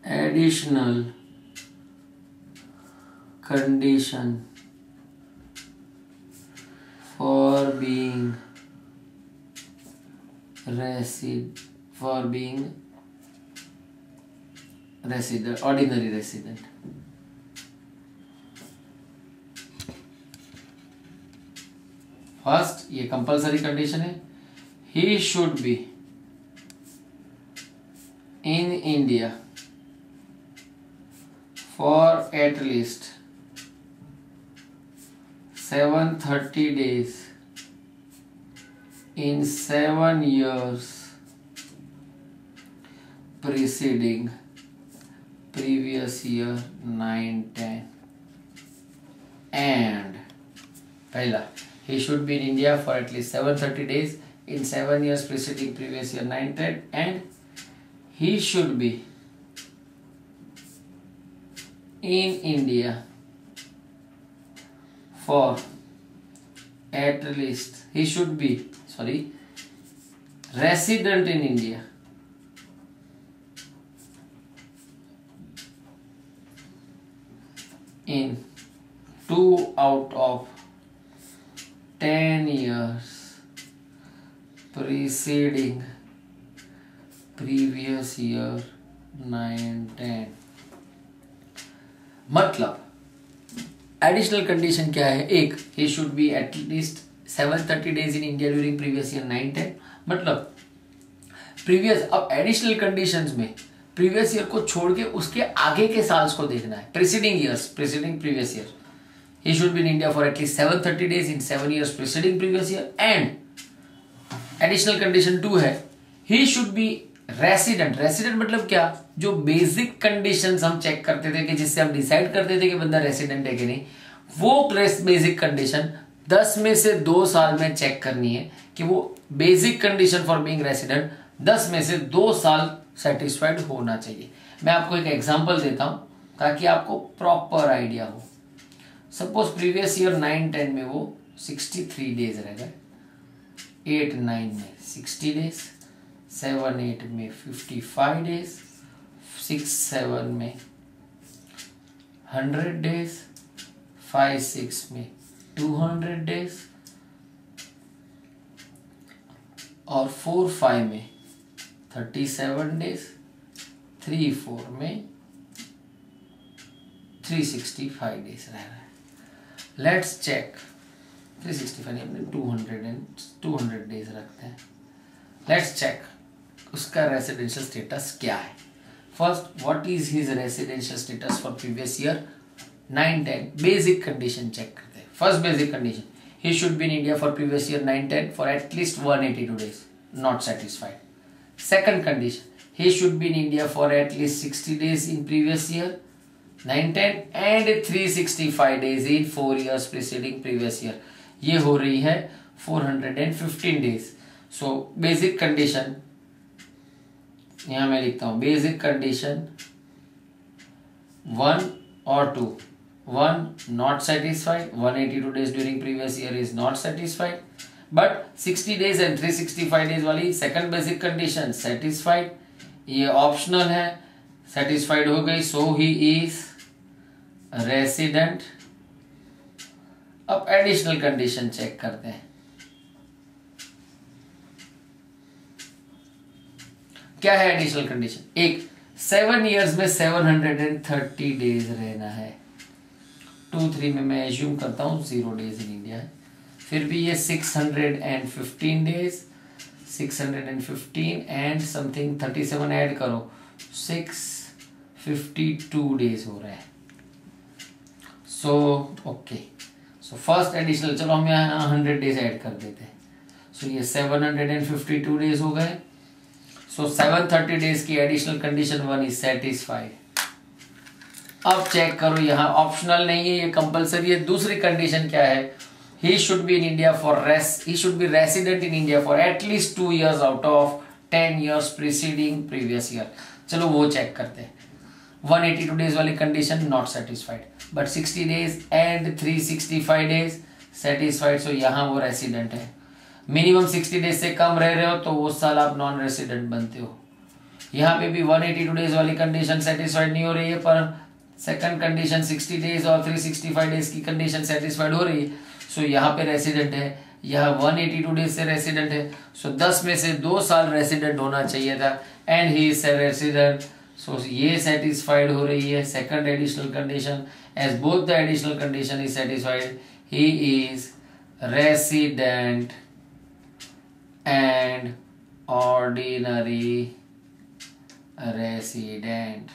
additional condition for being resident, ordinary resident. First ये compulsory condition है, ही should be in India for at least 730 days in 7 years preceding previous year 9-10. And पहला, he should be in India for at least 730 days in 7 years preceding previous year 9-10, and he should be in India for at least, he should be resident in India in 2 out of 10 years preceding previous year 9-10. मतलब additional condition क्या है, एक, ही should B at least 730 days in India during previous year 9-10. मतलब previous, अब additional conditions में previous year को छोड़ के उसके आगे के साल्स को देखना है, preceding years, preceding previous year. He should be in India for at least 730 days in 7 years preceding previous year. And additional condition 2 है, ही शुड बी रेसिडेंट. रेसिडेंट मतलब क्या, जो बेसिक कंडीशंस हम चेक करते थे कि जिससे हम डिसाइड करते थे कि बंदा रेसिडेंट है कि नहीं, वो बेसिक कंडीशन 10 में से 2 साल में चेक करनी है कि वो basic condition for being resident 10 में से 2 साल सेटिस्फाइड होना चाहिए. मैं आपको एक एग्जांपल देता हूं ताकि आपको प्रॉपर आइडिया हो. सपोज प्रीवियस ईयर 9-10 में वो 63 डेज रह गए, 8-9 में 60 डेज, 7-8 में 55 डेज, 6-7 में 100 डेज, 5-6 में 200 डेज और 4-5 में 37 डेज, 3-4 में 365 डेज रह रहा है. Let's check. 365 नहीं, अपने 200 डेज रखते हैं. लेट्स चेक उसका रेसिडेंशियल स्टेटस क्या है. First, what is his residential status for previous year 9-10. Basic condition check करते हैं. First basic condition, he should be in India for previous year 9-10 for at least 182 days. Not satisfied. Second condition, he should be in India for at least 60 days in previous year 9-10 and 365 days in 4 years preceding previous year. ये हो रही है 415 days. So basic condition, यहाँ मैं लिखता हूँ basic condition 1 और 2. 1 not satisfied, 182 days during previous year is not satisfied, but 60 days and 365 days वाली second basic condition satisfied. ये ऑप्शनल है, सेटिस्फाइड हो गई, सो ही इज रेसिडेंट. अब एडिशनल कंडीशन चेक करते हैं. क्या है एडिशनल कंडीशन? एक, 7 years में 730 डेज रहना है. 2-3 में मैं एज्यूम करता हूं 0 days इन इंडिया है. फिर भी ये 615 डेज, 615 एंड समथिंग 37 ऐड करो, 652 डेज हो रहा है. So okay, so first additional, चलो हम यहाँ 100 डेज ऐड कर देते हैं. सो ये 752 डेज हो गए. सो 730 डेज की एडिशनल कंडीशन 1 इज सेटिस्फाइड. अब चेक करो, यहाँ ऑप्शनल नहीं है, ये कंपल्सरी है. दूसरी कंडीशन क्या है? He should be in India for he should be resident in India for at least 2 years out of 10 years preceding previous year. चलो वो चेक करते हैं. 182 days वाली condition not satisfied, but 60 days and 365 days satisfied. So यहाँ वो resident है. Minimum 60 days से कम रह रहे हो तो वो साल आप नॉन रेसिडेंट बनते हो. यहाँ पे भी 182 डेज वाली कंडीशन सेटिस्फाइड नहीं हो रही है, पर सेकंड कंडीशन 60 डेज और 365 डेज की कंडीशन सेटिस्फाइड हो रही है। सो यहाँ पे रेसिडेंट है, यह 182 डेज से रेसिडेंट है। सो 10 में से 2 साल रेसिडेंट होना चाहिए था, and he is resident. So ये सेटिस्फाइड हो रही है second additional condition, as both the additional condition is satisfied, he is resident and ordinary resident.